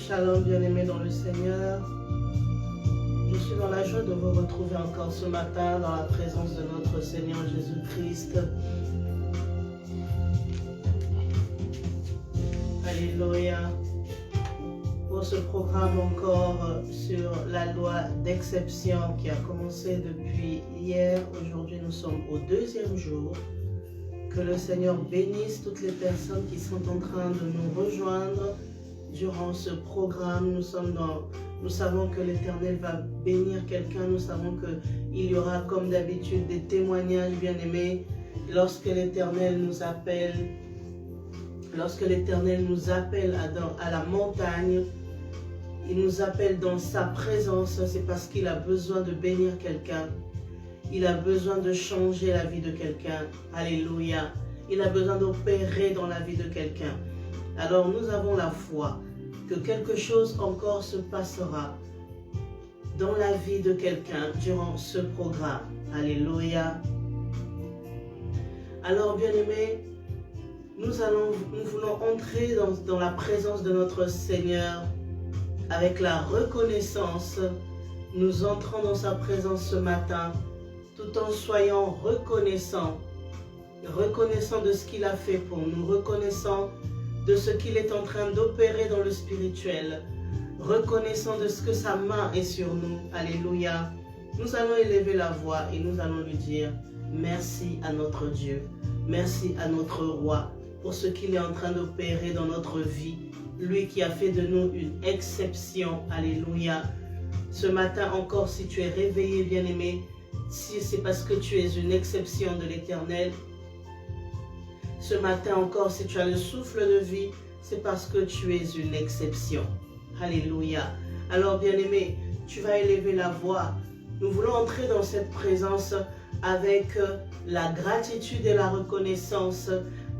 Shalom, bien-aimés dans le Seigneur. Je suis dans la joie de vous retrouver encore ce matin dans la présence de notre Seigneur Jésus-Christ. Alléluia. Pour ce programme encore sur la loi d'exception qui a commencé depuis hier. Aujourd'hui, nous sommes au deuxième jour. Que le Seigneur bénisse toutes les personnes qui sont en train de nous rejoindre durant ce programme. Nous savons que l'Éternel va bénir quelqu'un. Nous savons qu'il y aura comme d'habitude des témoignages bien-aimés lorsque l'Éternel nous appelle. Lorsque l'Éternel nous appelle à la montagne, il nous appelle dans sa présence, c'est parce qu'il a besoin de bénir quelqu'un. Il a besoin de changer la vie de quelqu'un. Alléluia. Il a besoin d'opérer dans la vie de quelqu'un. Alors nous avons la foi que quelque chose encore se passera dans la vie de quelqu'un durant ce programme. Alléluia. Alors bien-aimés, nous voulons entrer dans la présence de notre Seigneur avec la reconnaissance. Nous entrons dans sa présence ce matin tout en soyant reconnaissants de ce qu'il a fait pour nous, reconnaissant de ce qu'il est en train d'opérer dans le spirituel, reconnaissant de ce que sa main est sur nous. Alléluia. Nous allons élever la voix et nous allons lui dire merci à notre Dieu, merci à notre roi pour ce qu'il est en train d'opérer dans notre vie, lui qui a fait de nous une exception. Alléluia. Ce matin encore, si tu es réveillé, bien-aimé, si c'est parce que tu es une exception de l'Éternel. Ce matin encore, si tu as le souffle de vie, c'est parce que tu es une exception. Alléluia. Alors bien-aimé, tu vas élever la voix. Nous voulons entrer dans cette présence avec la gratitude et la reconnaissance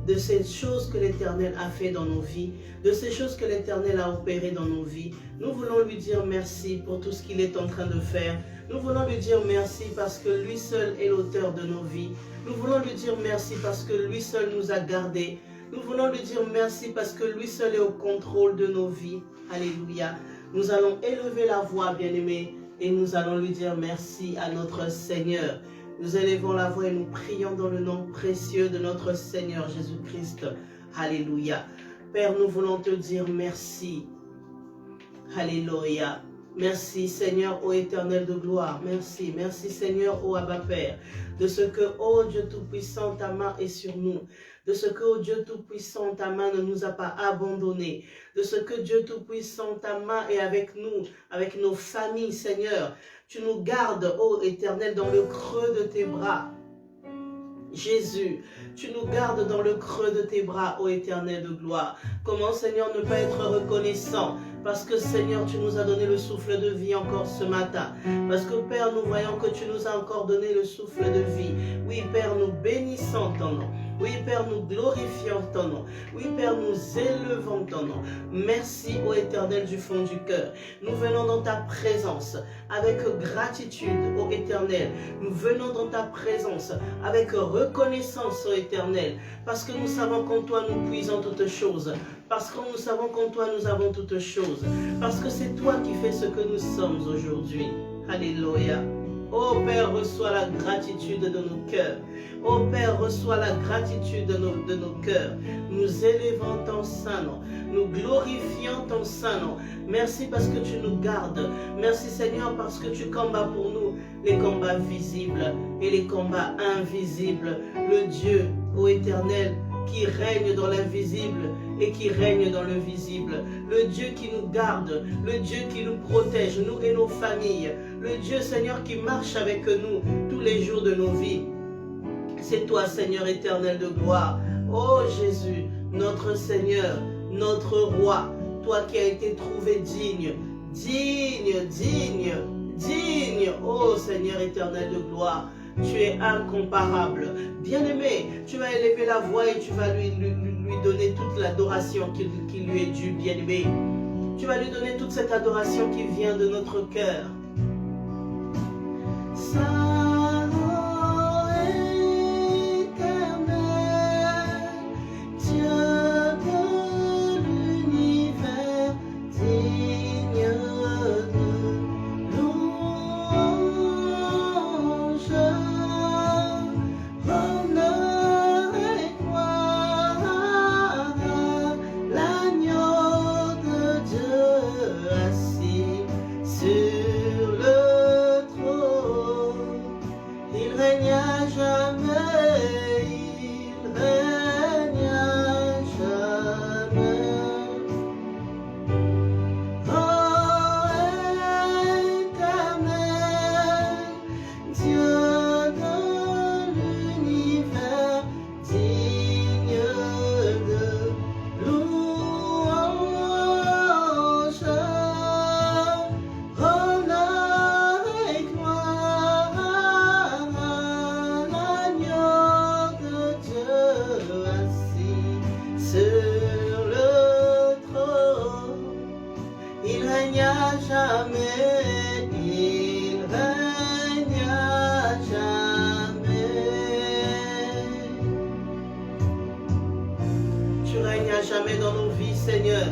de ces choses que l'Éternel a fait dans nos vies, de ces choses que l'Éternel a opérées dans nos vies. Nous voulons lui dire merci pour tout ce qu'il est en train de faire. Nous voulons lui dire merci parce que lui seul est l'auteur de nos vies. Nous voulons lui dire merci parce que lui seul nous a gardés. Nous voulons lui dire merci parce que lui seul est au contrôle de nos vies. Alléluia. Nous allons élever la voix, bien-aimés, et nous allons lui dire merci à notre Seigneur. Nous élevons la voix et nous prions dans le nom précieux de notre Seigneur Jésus-Christ. Alléluia. Père, nous voulons te dire merci. Alléluia. Merci Seigneur, ô Éternel de gloire. Merci, merci Seigneur, ô Abba Père, de ce que, ô Dieu Tout-Puissant, ta main est sur nous. De ce que, ô Dieu Tout-Puissant, ta main ne nous a pas abandonnés. De ce que, Dieu Tout-Puissant, ta main est avec nous, avec nos familles, Seigneur. Tu nous gardes, ô Éternel, dans le creux de tes bras. Jésus, tu nous gardes dans le creux de tes bras, ô Éternel de gloire. Comment, Seigneur, ne pas être reconnaissant? Parce que, Seigneur, tu nous as donné le souffle de vie encore ce matin. Parce que, Père, nous voyons que tu nous as encore donné le souffle de vie. Oui, Père, nous bénissons ton nom. Oui, Père, nous glorifions ton nom. Oui, Père, nous élevons ton nom. Merci, ô Éternel, du fond du cœur. Nous venons dans ta présence avec gratitude, ô Éternel. Nous venons dans ta présence avec reconnaissance, ô Éternel. Parce que nous savons qu'en toi, nous puisons toutes choses. Parce que nous savons qu'en toi, nous avons toutes choses. Parce que c'est toi qui fais ce que nous sommes aujourd'hui. Alléluia. Ô Père, reçois la gratitude de nos cœurs. Ô Père, reçois la gratitude de nos cœurs. Nous élevons ton saint nom. Nous glorifions ton saint nom. Merci parce que tu nous gardes. Merci Seigneur parce que tu combats pour nous les combats visibles et les combats invisibles. Le Dieu, ô Éternel, qui règne dans l'invisible et qui règne dans le visible. Le Dieu qui nous garde, le Dieu qui nous protège, nous et nos familles. Le Dieu, Seigneur, qui marche avec nous tous les jours de nos vies. C'est toi, Seigneur éternel de gloire. Oh Jésus, notre Seigneur, notre Roi, toi qui as été trouvé digne, digne. Oh Seigneur éternel de gloire. Tu es incomparable. Bien-aimé, tu vas élever la voix et tu vas lui donner toute l'adoration qui lui est due, bien-aimé. Tu vas lui donner toute cette adoration qui vient de notre cœur. Saint éternel, Dieu de l'univers, règne à jamais, il règne à jamais. Oh, éternel, Dieu de l'univers, digne de louange, honneur et gloire à l'agneau de Dieu assis sur le trône. Il règne à jamais, il règne à jamais. Tu règnes à jamais dans nos vies, Seigneur.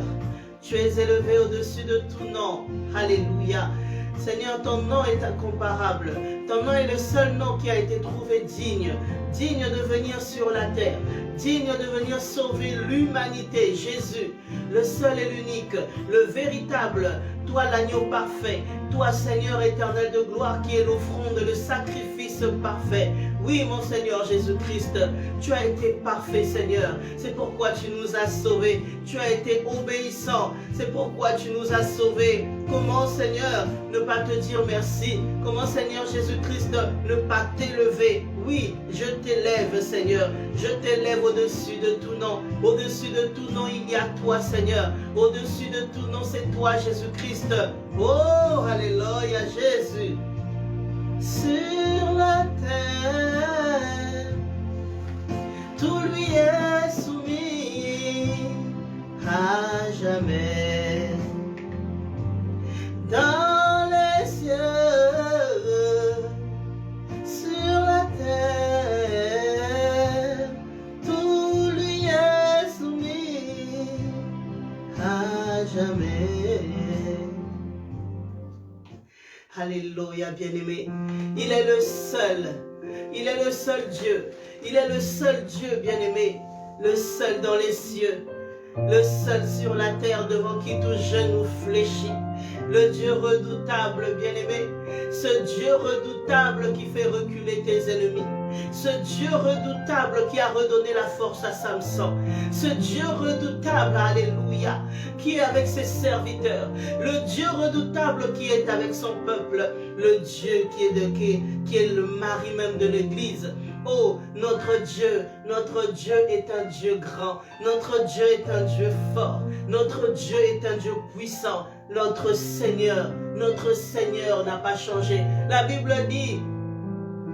Tu es élevé au-dessus de tout nom. Alléluia. Seigneur, ton nom est incomparable. Ton nom est le seul nom qui a été trouvé digne de venir sur la terre, digne de venir sauver l'humanité. Jésus, le seul et l'unique, le véritable, toi l'agneau parfait, toi Seigneur éternel de gloire qui est l'offrande, le sacrifice parfait. Oui, mon Seigneur Jésus-Christ, tu as été parfait, Seigneur. C'est pourquoi tu nous as sauvés. Tu as été obéissant. C'est pourquoi tu nous as sauvés. Comment, Seigneur, ne pas te dire merci? Comment, Seigneur Jésus-Christ, ne pas t'élever? Oui, je t'élève, Seigneur. Je t'élève au-dessus de tout nom. Au-dessus de tout nom, il y a toi, Seigneur. Au-dessus de tout nom, c'est toi, Jésus-Christ. Oh, alléluia, Jésus. Sur la terre, tout lui est soumis à jamais. Dans les cieux, sur la terre, tout lui est soumis à jamais. Alléluia, bien-aimé. Il est le seul Dieu. Il est le seul Dieu, bien-aimé. Le seul dans les cieux. Le seul sur la terre devant qui tout genou fléchit. Le Dieu redoutable, bien-aimé. Ce Dieu redoutable qui fait reculer tes ennemis. Ce Dieu redoutable qui a redonné la force à Samson. Ce Dieu redoutable, alléluia, qui est avec ses serviteurs. Le Dieu redoutable qui est avec son peuple. Le Dieu qui est le mari même de l'Église. Oh, notre Dieu est un Dieu grand. Notre Dieu est un Dieu fort. Notre Dieu est un Dieu puissant. Notre Seigneur n'a pas changé. La Bible dit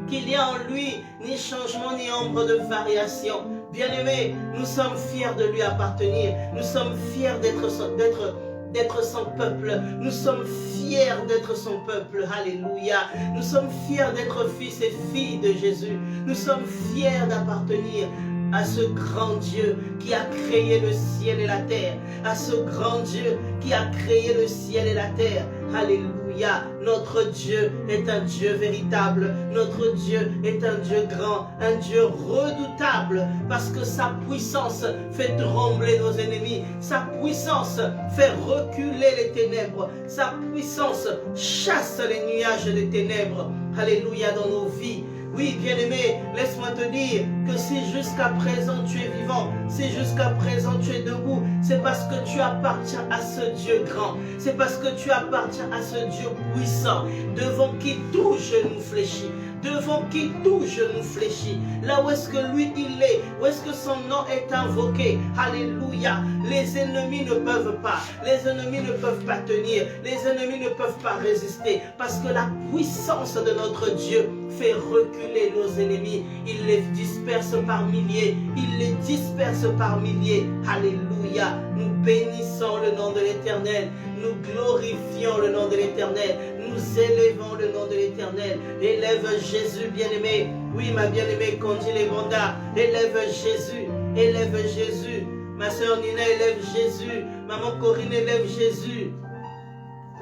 qu'il n'y a en lui ni changement ni ombre de variation. Bien-aimés, nous sommes fiers de lui appartenir. Nous sommes fiers d'être son peuple. Nous sommes fiers d'être son peuple. Alléluia. Nous sommes fiers d'être fils et filles de Jésus. Nous sommes fiers d'appartenir à ce grand Dieu qui a créé le ciel et la terre. À ce grand Dieu qui a créé le ciel et la terre. Alléluia. Notre Dieu est un Dieu véritable. Notre Dieu est un Dieu grand, un Dieu redoutable, parce que sa puissance fait trembler nos ennemis. Sa puissance fait reculer les ténèbres. Sa puissance chasse les nuages des ténèbres. Alléluia, dans nos vies. Oui, bien-aimé, laisse-moi te dire que si jusqu'à présent tu es vivant, si jusqu'à présent tu es debout, c'est parce que tu appartiens à ce Dieu grand. C'est parce que tu appartiens à ce Dieu puissant, devant qui tout genou fléchit. Devant qui tout genou fléchit. Là où est-ce que lui il est, où est-ce que son nom est invoqué. Alléluia. Les ennemis ne peuvent pas. Les ennemis ne peuvent pas tenir. Les ennemis ne peuvent pas résister. Parce que la puissance de notre Dieu fait reculer nos ennemis. Il les disperse par milliers. Il les disperse par milliers. Alléluia. Nous bénissons le nom de l'Éternel. Nous glorifions le nom de l'Éternel. Nous élevons le nom de l'Éternel. Élève Jésus, bien-aimé. Oui, ma bien-aimée Kondi Lebonda. Élève Jésus. Élève Jésus. Ma soeur Nina élève Jésus. Maman Corinne élève Jésus.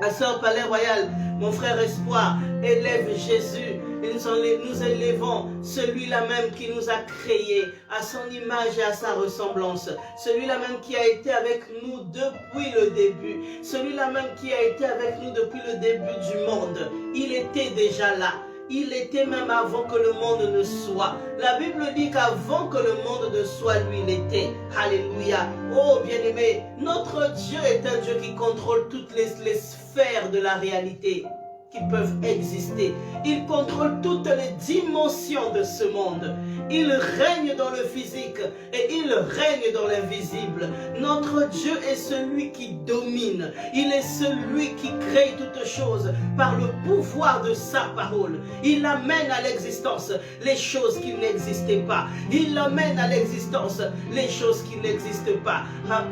Ma soeur Palais Royal, mon frère Espoir, élève Jésus. Et nous élevons celui-là même qui nous a créés à son image et à sa ressemblance. Celui-là même qui a été avec nous depuis le début. Celui-là même qui a été avec nous depuis le début du monde. Il était déjà là. Il était même avant que le monde ne soit. La Bible dit qu'avant que le monde ne soit, lui, il était. Alléluia. Oh, bien-aimé, notre Dieu est un Dieu qui contrôle toutes les sphères de la réalité qui peuvent exister. Il contrôle toutes les dimensions de ce monde. Il règne dans le physique et il règne dans l'invisible. Notre Dieu est celui qui domine. Il est celui qui crée toutes choses par le pouvoir de sa parole. Il amène à l'existence les choses qui n'existaient pas. Il amène à l'existence les choses qui n'existent pas.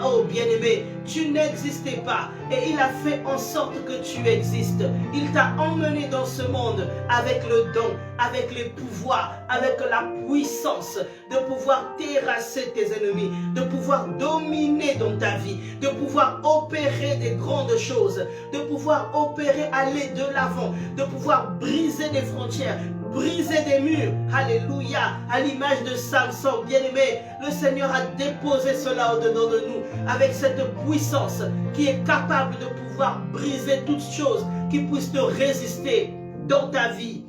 Oh bien-aimé, tu n'existais pas et il a fait en sorte que tu existes. Il t'a emmené dans ce monde avec le don, avec les pouvoirs, avec la puissance de pouvoir terrasser tes ennemis, de pouvoir dominer dans ta vie, de pouvoir opérer des grandes choses, de pouvoir opérer, aller de l'avant, de pouvoir briser des frontières, briser des murs. Alléluia. À l'image de Samson, bien-aimé, le Seigneur a déposé cela au-dedans de nous avec cette puissance qui est capable de pouvoir briser toutes choses qui puissent te résister dans ta vie.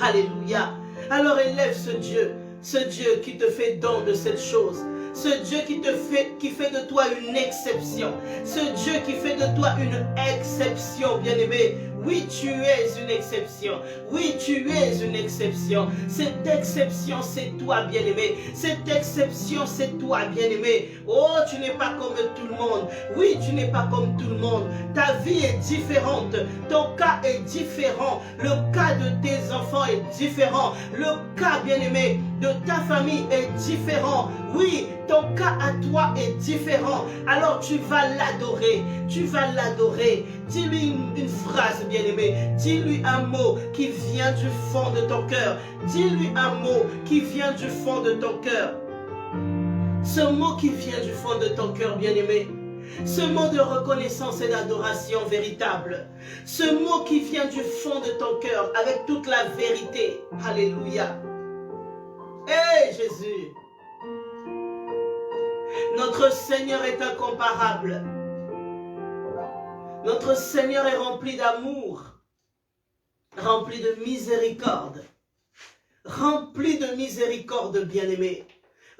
Alléluia. Alors élève ce Dieu qui te fait don de cette chose. Ce Dieu qui fait de toi une exception. Ce Dieu qui fait de toi une exception, bien-aimé. Oui, tu es une exception. Oui, tu es une exception. Cette exception, c'est toi, bien-aimé. Cette exception, c'est toi, bien-aimé. Oh, tu n'es pas comme tout le monde. Oui, tu n'es pas comme tout le monde. Ta vie est différente. Ton cas est différent. Le cas de tes enfants est différent. Le cas, bien-aimé, de ta famille est différent. Oui, ton cas à toi est différent. Alors tu vas l'adorer. Tu vas l'adorer. Dis-lui une phrase, bien-aimé. Dis-lui un mot qui vient du fond de ton cœur. Dis-lui un mot qui vient du fond de ton cœur. Ce mot qui vient du fond de ton cœur, bien-aimé. Ce mot de reconnaissance et d'adoration véritable. Ce mot qui vient du fond de ton cœur avec toute la vérité. Alléluia. Hé Jésus. Notre Seigneur est incomparable. Notre Seigneur est rempli d'amour, rempli de miséricorde, bien-aimé,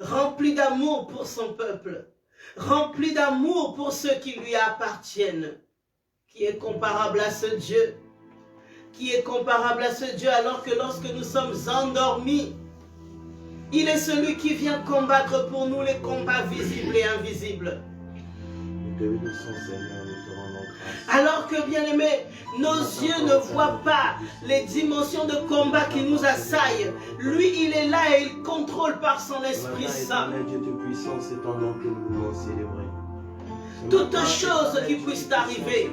rempli d'amour pour son peuple, rempli d'amour pour ceux qui lui appartiennent, qui est comparable à ce Dieu, alors que lorsque nous sommes endormis, il est celui qui vient combattre pour nous les combats visibles et invisibles. Alors que, bien-aimés, nos yeux ne voient pas les dimensions de combat qui nous assaillent. Lui, il est là et il contrôle par son Esprit Saint. Toutes choses qui puissent arriver,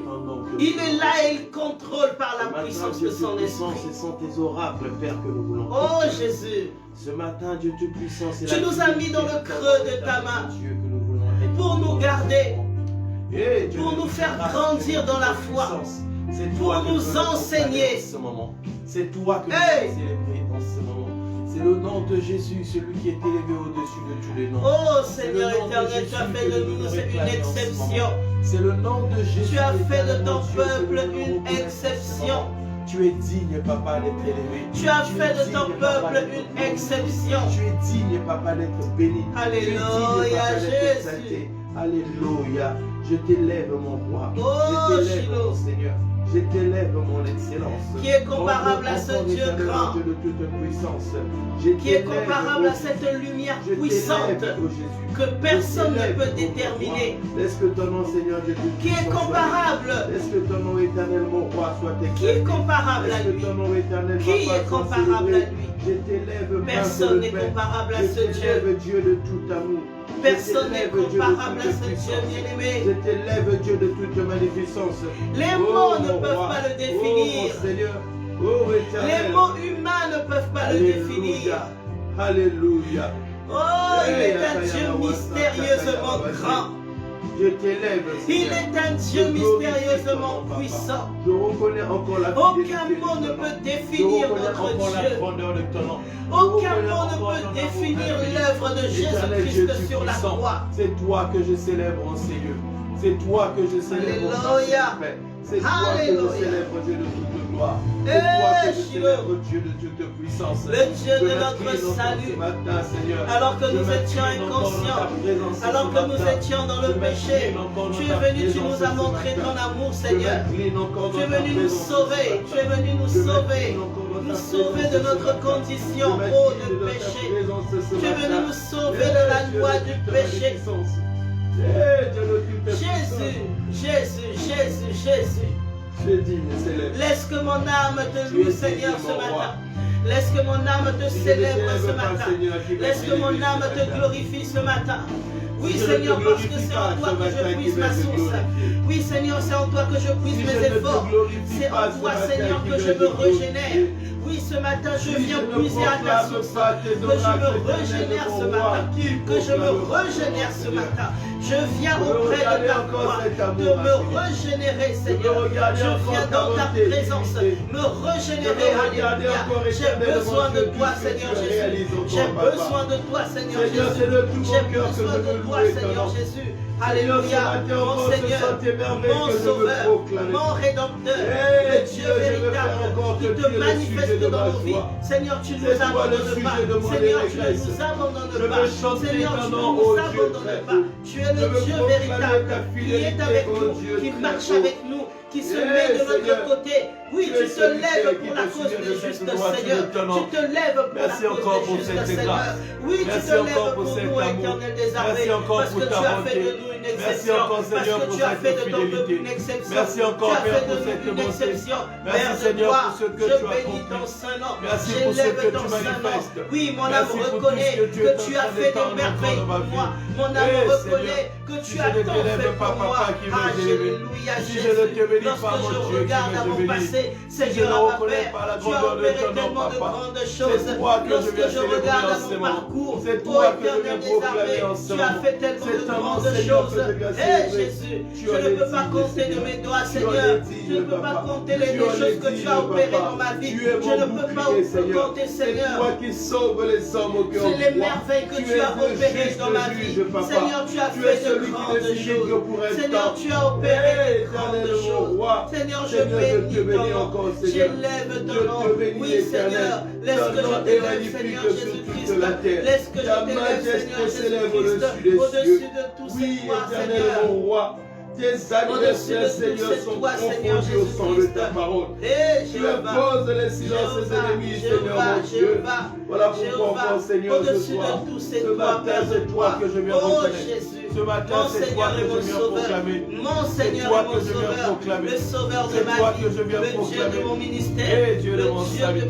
il est là et il contrôle par la puissance de son Esprit. Oh Jésus, ce matin, Dieu Tout-Puissant, tu nous as mis dans le creux de ta main pour nous garder, pour nous faire grandir dans la foi, pour nous enseigner. C'est toi que nous allons célébrer en ce moment. C'est le nom de Jésus, celui qui est élevé au-dessus de tous les noms. Oh Seigneur éternel, tu as fait de nous une exception. C'est le nom de Jésus. Tu as fait de ton peuple une exception. Tu es digne, Papa, d'être élevé. Tu as fait de ton peuple une exception. Tu es digne, Papa, d'être béni. Alléluia, Jésus. Alléluia. Je t'élève, mon roi. Oh, je t'élève, mon Seigneur. Je t'élève, mon excellence. Qui est comparable à ce Dieu grand. Dieu de toute puissance. Qui est comparable à cette lumière puissante que personne ne peut déterminer. Laisse que ton nom, Seigneur Dieu, qui est comparable. Laisse que ton nom éternel, mon roi, soit exalté. Qui est comparable à lui? Qui est comparable à lui? Je t'élève, personne n'est comparable à ce Dieu. Dieu de tout amour. Personne n'est comparable à ce Dieu bien-aimé. Je t'élève, Dieu de toute magnificence. Les mots ne peuvent pas le définir. Oh, Seigneur. Oh, éternel. Les mots humains ne peuvent pas le définir. Alléluia. Oh, il est un Dieu mystérieusement grand. Je t'élève. Il est un Dieu mystérieusement puissant. Je reconnais encore la aucun mot ne peut définir notre Dieu. Aucun mot ne peut définir l'œuvre de Jésus-Christ sur la croix. C'est toi que je célèbre en Seigneur. C'est toi que je célèbre. Alléluia. C'est toi que je célèbre, Dieu de toute gloire. gloire. C'est toi que je célèbre, Dieu de toute puissance. Le Dieu de Je notre m'incline encore salut. ce matin, Seigneur. Alors que Je nous étions m'incline encore dans ta inconscients, présence ce alors que nous matin. étions dans le Je péché, m'incline encore dans tu ta es venu, tu présence nous as ce montré matin. ton amour, Je Seigneur. m'incline encore Tu dans es ta venu nous présence ce sauver, matin. tu es venu nous Je sauver, m'incline encore dans nous ta sauver présence de ce notre matin. condition, Je oh, m'incline de dans ta péché. présence ce Tu es venu matin. nous sauver de la loi du péché. Jésus, Jésus, Jésus, Jésus. Je dis, célèbre. Laisse que mon âme te loue, Seigneur, ce matin. Laisse que mon âme te célèbre ce matin. Laisse que mon âme te glorifie ce matin. Oui, Seigneur, parce que c'est en toi que je puise ma source. Oui, Seigneur, c'est en toi que je puise mes efforts. C'est en toi, Seigneur, que je me régénère. Oui, ce matin, je viens puiser à ta source. Que je me régénère ce matin. Que je me régénère ce matin. Je viens auprès de ta croix de me régénérer, Seigneur. Je viens dans ta présence me régénérer. Alléluia. J'ai besoin de toi, Seigneur Jésus. J'ai besoin de toi, Seigneur Jésus. J'ai besoin de toi, Seigneur Jésus. Alléluia, mon Seigneur, mon Sauveur, mon Rédempteur, le Dieu véritable qui te manifeste dans nos vies. Seigneur, tu ne nous abandonnes pas. Seigneur, tu ne nous abandonnes pas. Seigneur, tu ne nous abandonnes pas. Tu es le Dieu véritable qui est avec nous, qui marche avec nous, qui se met de notre côté. Oui, tu te lèves pour la cause des justes, Seigneur. Tu te lèves pour la cause des justes, Seigneur. Oui, tu te lèves pour nous, éternel des armées, parce que tu as fait de nous une exception. Parce que tu as fait de ton peuple une exception. Merci encore, tu as fait Père, de pour cette nous une bonté. exception. Merci, Père de Seigneur, gloire, pour ce que je tu as bénis accompli. ton Saint-Nom. Merci pour ce J'élève que ton tu Saint-Nom. manifestes. Oui, mon âme Merci pour tout reconnaît ce que tu es que en tu train as fait d'étendre des merveilles dans ma pour vie. moi. Mon âme Eh, reconnaît Seigneur, que si tu je as ne tant t'élève fait pas, pour moi. Papa, qui va t'élever. Alléluia, Si Jésus. je ne te bénis Lorsque pas, mon je Dieu, qui regarde va à te mon bénir. passé, Si je Seigneur, ne à ma reconnais Père, pas la tu as grandeur de opéré ton nom, tellement de Papa, grandes choses. c'est toi que je Lorsque viens je célébrer regarde en à ce mon moment. parcours, C'est ô toi que je éternel viens des proclamer armées, en ce tu as moment. fait tellement C'est de ton nom, grandes Seigneur, choses. que je viens Eh célébrer. Jésus, Tu je en ne es peux pas digne, compter de Seigneur. mes doigts, Tu en Seigneur. es digne, Je ne peux pas Papa. compter les Tu en es choses que tu digne, as opérées Papa. dans ma vie. Tu es Je mon ne peux pas bouclier, Seigneur. compter, C'est Seigneur. toi qui sauves les hommes au cœur C'est les droit. merveilles que tu es as le opérées juste dans ma vie. juge, Papa. Seigneur, tu as Tu es fait de celui qui grandes décide que choses. pour un Seigneur, temps. tu as opéré de Eh, grandes éternel, mon choses. roi. Seigneur, je Seigneur, je te bénis ton bénis nom. encore, Seigneur. J'élève ton Je nom. te bénis, Oui, éternel. Seigneur, laisse Ton que je nom est t'élève, magnifique Seigneur sur Jésus-Christ. toute la terre. Laisse que je Ta t'élève, majesté Seigneur s'élève Jésus-Christ, au-dessus de tous ces Oui, toits, éternel, Seigneur. mon roi. Tes Au-dessus adversaires, de Seigneur, tous ces sont toits, Seigneur confondus au sang de Jésus-Christ. ta parole. Eh, Tu Jéhovah. imposes le silence aux ennemis, Seigneur, mon Dieu. Voilà pourquoi encore, Seigneur, ce au-dessus soir, de tous ces ce toits, matin, Père de c'est toi que je viens Oh reconnaître. Jésus, Ce matin, mon c'est toi Seigneur que et mon je viens Sauveur, proclamer. mon Seigneur toi et mon que je viens Sauveur, proclamer. le Sauveur de C'est ma toi vie, que je viens le Dieu proclamer. de mon ministère, Eh, Dieu de le mon Dieu salut. de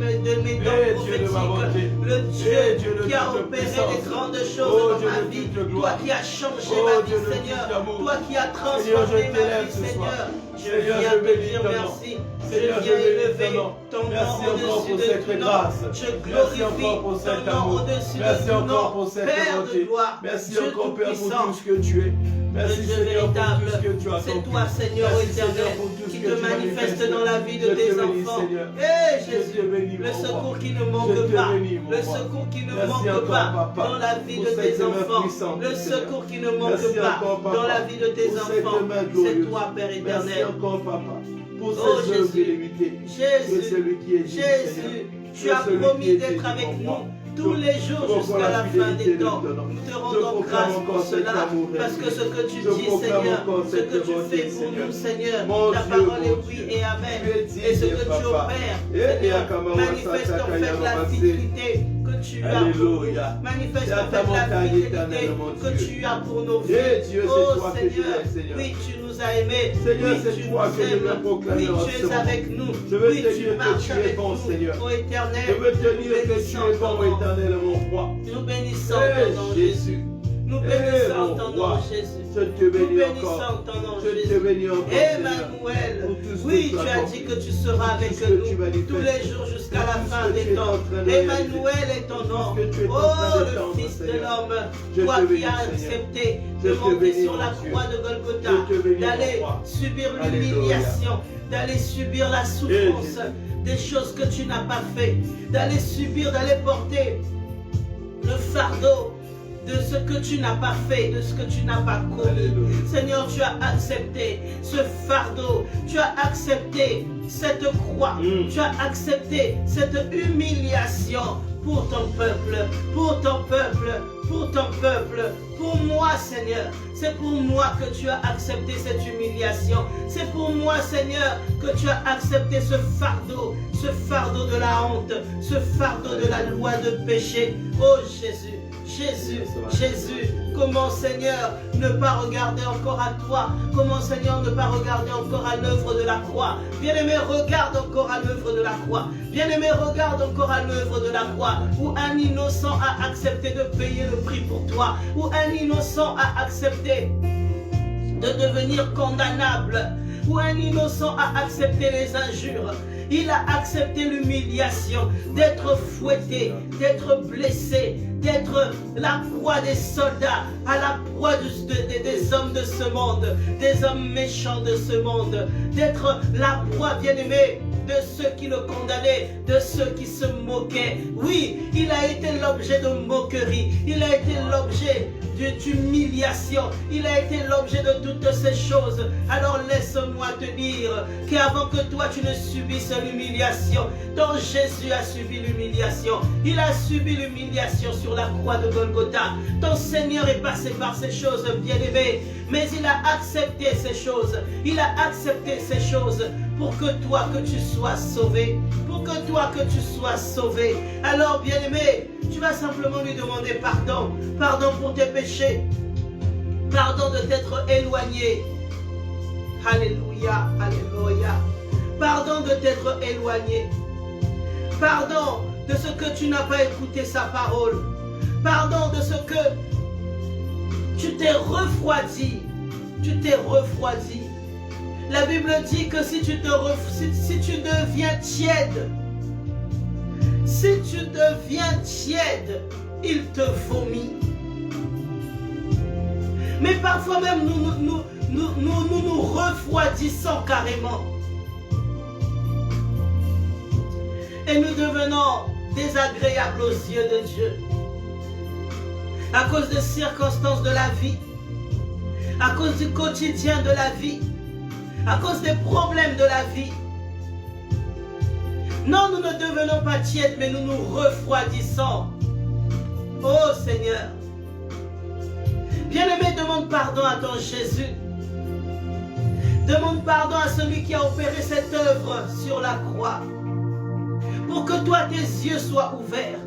mes dons Eh, Dieu de ma bonté. prophétiques, le Dieu Eh, Dieu de qui a toute opéré puissance. des grandes Oh, choses dans Dieu ma de vie, toute toi gloire. qui as changé Oh, ma Dieu vie, de Seigneur, tout amour. toi qui as Seigneur, transformé je ma t'élève vie, ce soir. Seigneur. Je Seigneur, viens je te bénis dire ton nom. merci. Seigneur, Je je viens bénis élever ton nom. ton Merci nom encore au-dessus pour de cette tout nom. grâce. Je Merci glorifie encore pour cet ton nom amour. au-dessus de Merci tout encore nom. pour cette Père bonté. de gloire, Merci Dieu encore, Père, pour tout-puissant. tout ce que tu es. Merci, Le Dieu Seigneur, pour véritable, tout ce que tu as c'est accompli. toi, Seigneur Merci, éternel, Seigneur, pour tout ce qui que te tu manifeste manifestes. dans la vie de Je te tes bénis, enfants. Seigneur. Eh Je te Jésus, bénis, le mon secours roi. qui ne Je manque te pas, bénis, mon le roi. secours qui ne Merci manque encore, pas Papa, dans la vie pour de cette tes main enfants, puissante, le Seigneur. secours qui ne manque Merci pas encore, Papa, dans la vie de tes pour cette enfants. main C'est glorieuse. toi, Père Merci éternel. encore, Papa, pour Oh, ces œuvres Jésus. illimitées. Tu es Jésus, celui qui est digne, Seigneur. Jésus, Tu tu es as celui qui promis est d'être digne, avec mon nous roi. tous les jours Je jusqu'à proclame la la fin fidélité des de temps. ton nom. Nous te Je rendons proclame grâce pour encore cet cela, amour parce que ce que tu Je dis, proclame Seigneur, encore ce cette que tu bonté, fais pour Seigneur. nous, Seigneur, Mon ta Dieu, parole est mon oui Dieu. et amen. Tu es Et ce digne, que tu Papa. opères, Et Seigneur, Yakama manifeste en fait la Wasataka fidélité que tu as pour nous. Alléluia. Manifeste C'est à en ta fait la montagne fidélité éternelle, mon que Dieu. tu as pour nos vies. Eh, Dieu, c'est Oh toi que je Seigneur, l'aime, Seigneur. oui, tu nous as aimés. Seigneur, Oui, c'est tu toi nous que je veux aimes. proclamer Oui, en tu ce es moment. avec nous. Je veux Oui, te tu dire que marches tu es avec bon, nous. Seigneur. Ô éternel, Je veux te dire que tu bénissons es bon, ton nom. éternel, mon roi. Nous bénissons Eh, ton nom, Jésus. Nous Eh, bénissons mon ton roi. nom, Jésus. Je te Nous bénis bénissons encore. ton nom, Je te Jésus. bénis encore, Seigneur. Emmanuel, Pour tout ce que oui, tu tu as as accompli. dit que tu seras Pour avec tout ce que tu nous manifestes. tous les jours jusqu'à la Pour tout fin ce que des tu es en temps. train de réaliser. Emmanuel est ton nom. Pour tout ce que tu es en Oh, train le d'étendre, Fils de Seigneur. l'homme, Je toi te qui bénis, as Seigneur. accepté Je de te monter bénis, sur mon la Dieu. croix de Golgotha, Je te bénis, mon d'aller roi. subir Alléluia. l'humiliation, d'aller subir la souffrance, Jésus. des choses que tu n'as pas fait, d'aller subir, d'aller porter le fardeau de ce que tu n'as pas fait, de ce que tu n'as pas commis. Alléluia. Seigneur, tu as accepté ce fardeau, tu as accepté cette croix. Tu as accepté cette humiliation pour ton peuple, pour ton peuple, pour ton peuple, pour moi, Seigneur. C'est pour moi que tu as accepté cette humiliation. C'est pour moi, Seigneur, que tu as accepté ce fardeau de la honte, ce fardeau de la loi de péché. Oh Jésus, Jésus, Jésus, comment, Seigneur, ne pas regarder encore à toi? Comment, Seigneur, ne pas regarder encore à l'œuvre de la croix? Bien-aimé, regarde encore à l'œuvre de la croix. Bien-aimé, regarde encore à l'œuvre de la croix, où un innocent a accepté de payer le prix pour toi, où un innocent a accepté de devenir condamnable, où un innocent a accepté les injures. Il a accepté l'humiliation, d'être fouetté, d'être blessé, d'être la proie des soldats, à la proie des hommes de ce monde, des hommes méchants de ce monde, d'être la proie, bien-aimée, de ceux qui le condamnaient, de ceux qui se moquaient. Oui, il a été l'objet de moquerie, il a été l'objet d'humiliation, il a été l'objet de toutes ces choses. Alors laisse-moi te dire qu'avant que toi tu ne subisses l'humiliation, ton Jésus a subi l'humiliation. Il a subi l'humiliation sur la croix de Golgotha. Ton Seigneur est passé par ces choses, bien-aimé, mais il a accepté ces choses. Il a accepté ces choses pour que toi, que tu sois sauvé. Pour que toi, que tu sois sauvé. Alors, bien-aimé, tu vas simplement lui demander pardon. Pardon pour tes péchés. Pardon de t'être éloigné. Alléluia, alléluia. Pardon de t'être éloigné. Pardon de ce que tu n'as pas écouté sa parole. Pardon de ce que tu t'es refroidi. Tu t'es refroidi. La Bible dit que si tu deviens tiède, il te vomit. Mais parfois même nous refroidissons carrément. Et nous devenons désagréables aux yeux de Dieu. À cause des circonstances de la vie, à cause du quotidien de la vie, à cause des problèmes de la vie. Non, nous ne devenons pas tièdes, mais nous nous refroidissons. Oh Seigneur. Bien-aimé, demande pardon à ton Jésus. Demande pardon à celui qui a opéré cette œuvre sur la croix. Pour que toi, tes yeux soient ouverts.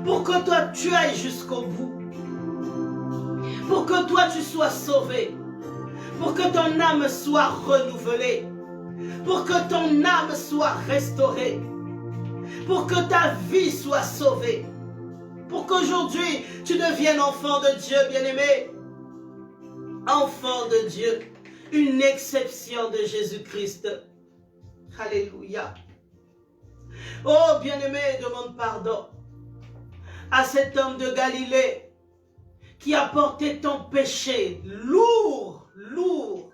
Pour que toi, tu ailles jusqu'au bout. Pour que toi, tu sois sauvé. Pour que ton âme soit renouvelée. Pour que ton âme soit restaurée. Pour que ta vie soit sauvée. Pour qu'aujourd'hui, tu deviennes enfant de Dieu, bien-aimé. Enfant de Dieu. Une exception de Jésus-Christ. Alléluia. Oh, bien-aimé, demande pardon à cet homme de Galilée qui a porté ton péché lourd, lourd,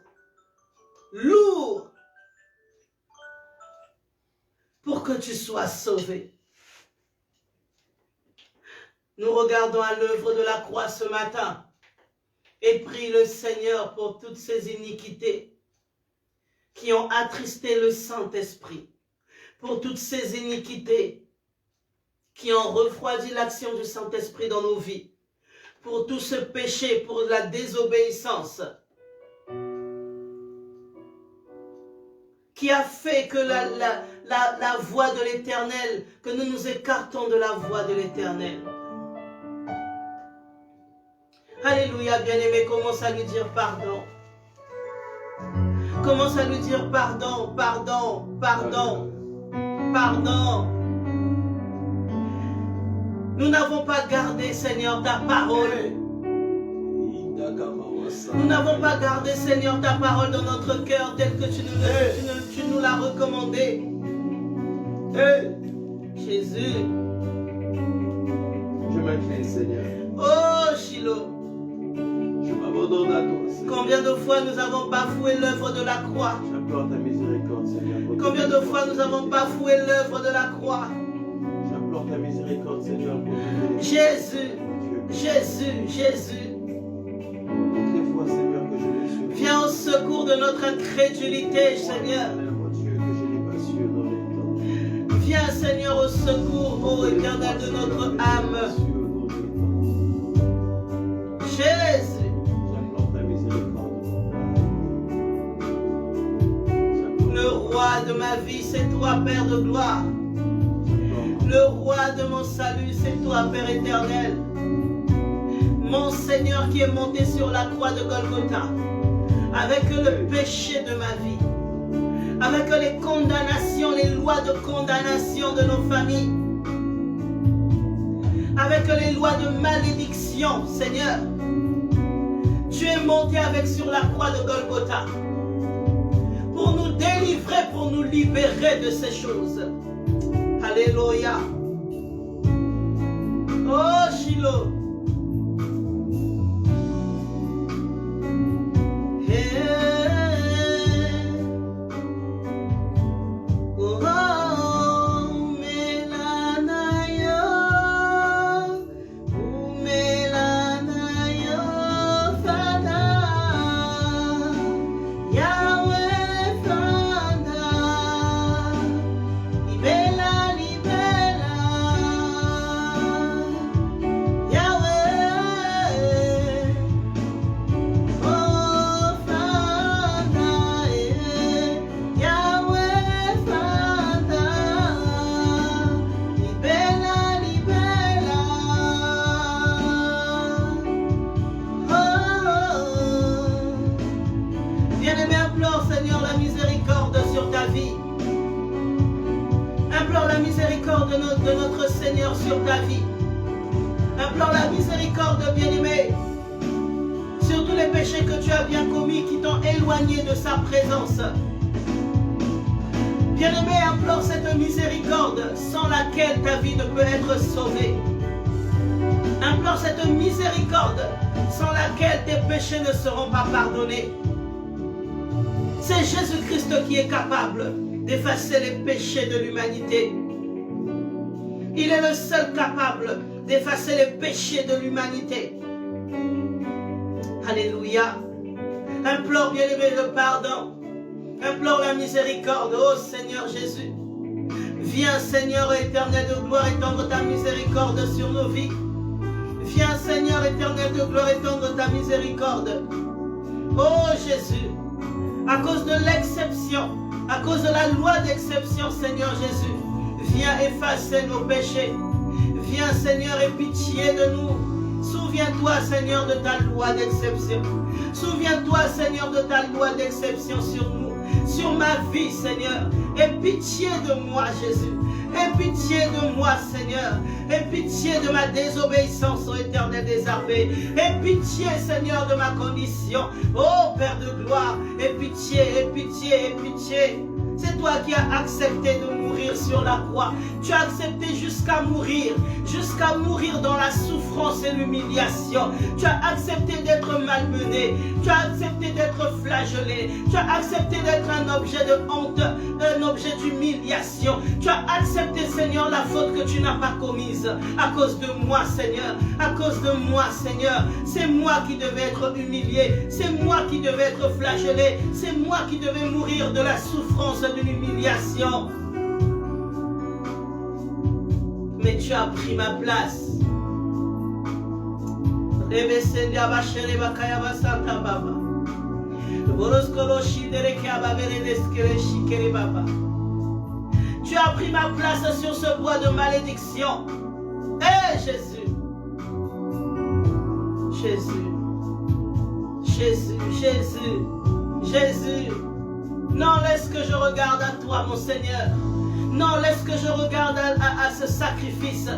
lourd, pour que tu sois sauvé. Nous regardons à l'œuvre de la croix ce matin et prie le Seigneur pour toutes ces iniquités qui ont attristé le Saint-Esprit, pour toutes ces iniquités qui ont refroidi l'action du Saint-Esprit dans nos vies, pour tout ce péché, pour la désobéissance, qui a fait que la voie de l'Éternel, que nous nous écartons de la voie de l'Éternel. Alléluia, bien-aimé, commence à lui dire pardon. Commence à lui dire pardon, pardon, pardon, pardon. Nous n'avons pas gardé, Seigneur, ta parole. Nous n'avons pas gardé, Seigneur, ta parole dans notre cœur telle que tu nous l'as recommandée. Jésus. Je m'incline, Seigneur. Oh, Shiloh. Je m'abandonne à toi, Seigneur. Combien de fois nous avons bafoué l'œuvre de la croix? J'implore ta miséricorde, Seigneur. Combien de fois nous avons bafoué l'œuvre de la croix? J'implore ta miséricorde, Seigneur. Jésus, Jésus, Jésus. Toutes les fois, Seigneur, que je le suis. Viens au secours de notre incrédulité, Seigneur. Viens, Seigneur, au secours, ô Éternel de notre âme. Jésus. Le roi de ma vie, c'est toi, Père de gloire. Le roi de mon salut, c'est toi, Père éternel. Mon Seigneur qui est monté sur la croix de Golgotha, avec le péché de ma vie, avec les condamnations, les lois de condamnation de nos familles, avec les lois de malédiction, Seigneur. Tu es monté avec sur la croix de Golgotha pour nous délivrer, pour nous libérer de ces choses. Alléluia. Oh, Shiloh. De notre Seigneur sur ta vie. Implore la miséricorde, bien-aimé, sur tous les péchés que tu as bien commis qui t'ont éloigné de sa présence. Bien-aimé, implore cette miséricorde sans laquelle ta vie ne peut être sauvée. Implore cette miséricorde sans laquelle tes péchés ne seront pas pardonnés. C'est Jésus-Christ qui est capable d'effacer les péchés de l'humanité. Il est le seul capable d'effacer les péchés de l'humanité. Alléluia. Implore, bien-aimé, le pardon. Implore la miséricorde. Oh Seigneur Jésus. Viens, Seigneur éternel de gloire, étendre ta miséricorde sur nos vies. Viens, Seigneur éternel de gloire, étendre ta miséricorde. Oh Jésus. À cause de l'exception, à cause de la loi d'exception, Seigneur Jésus. Viens effacer nos péchés. Viens, Seigneur, aie pitié de nous. Souviens-toi, Seigneur, de ta loi d'exception. Souviens-toi, Seigneur, de ta loi d'exception sur nous, sur ma vie, Seigneur. Aie pitié de moi, Jésus. Aie pitié de moi, Seigneur. Aie pitié de ma désobéissance, ô Éternel des armées. Aie pitié, Seigneur, de ma condition. Ô Père de gloire, aie pitié, aie pitié, aie pitié. C'est toi qui as accepté de mourir sur la croix. Tu as accepté jusqu'à mourir dans la souffrance et l'humiliation. Tu as accepté d'être malmené. Tu as accepté d'être flagellé. Tu as accepté d'être un objet de honte, un objet d'humiliation. Tu as accepté, Seigneur, la faute que tu n'as pas commise à cause de moi, Seigneur. À cause de moi, Seigneur. C'est moi qui devais être humilié. C'est moi qui devais être flagellé. C'est moi qui devais mourir de la souffrance, de l'humiliation. Mais tu as pris ma place. Tu as pris ma place sur ce bois de malédiction. Hé Jésus. Jésus. Jésus. Jésus. Jésus. Non, laisse que je regarde à toi, mon Seigneur. Non, laisse que je regarde à ce sacrifice.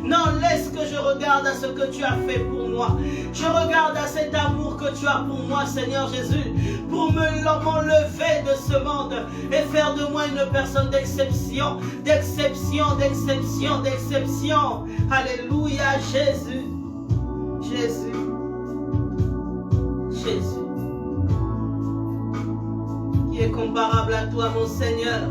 Non, laisse que je regarde à ce que tu as fait pour moi. Je regarde à cet amour que tu as pour moi, Seigneur Jésus, pour m'enlever de ce monde et faire de moi une personne d'exception, d'exception, d'exception, d'exception. Alléluia, Jésus. Jésus. Jésus. Qui est comparable à toi, mon Seigneur?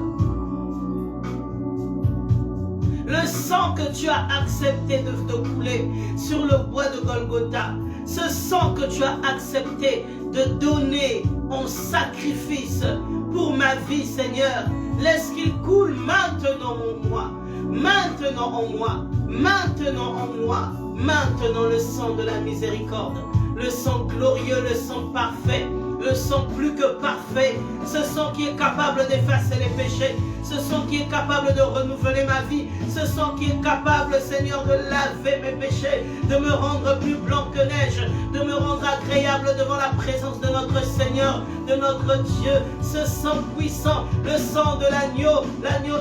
Le sang que tu as accepté de couler sur le bois de Golgotha, ce sang que tu as accepté de donner en sacrifice pour ma vie, Seigneur, Laisse qu'il coule maintenant en moi. Maintenant en moi. Maintenant en moi. Maintenant le sang de la miséricorde. Le sang glorieux, le sang parfait. Le sang plus que parfait. Ce sang qui est capable d'effacer les péchés. Ce sang qui est capable de renouveler ma vie. Ce sang qui est capable, Seigneur, de laver mes péchés, de me rendre plus blanc que neige, de me rendre agréable devant la présence de notre Seigneur, de notre Dieu. Ce sang puissant, le sang de l'agneau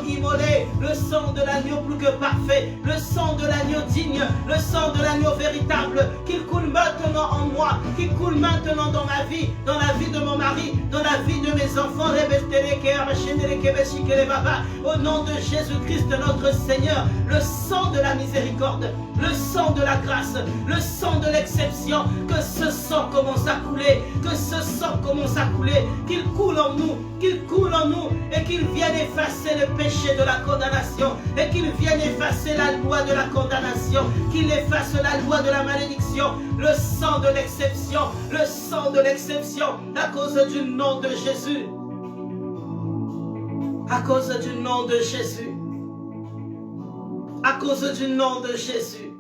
immolé, le sang de l'agneau plus que parfait, le sang de l'agneau digne, le sang de l'agneau véritable, qu'il coule maintenant en moi, qu'il coule maintenant dans ma vie, dans la vie de mon mari, dans la vie de mes enfants. Au nom de Jésus-Christ, notre Seigneur, le sang de la miséricorde, le sang de la grâce, le sang de l'exception, que ce sang commence à couler, que ce sang commence à couler, qu'il coule en nous, et qu'il vienne effacer le péché de la condamnation, et qu'il vienne effacer la loi de la condamnation, qu'il efface la loi de la malédiction, le sang de l'exception, à cause du nom de Jésus. À cause du nom de Jésus. À cause du nom de Jésus.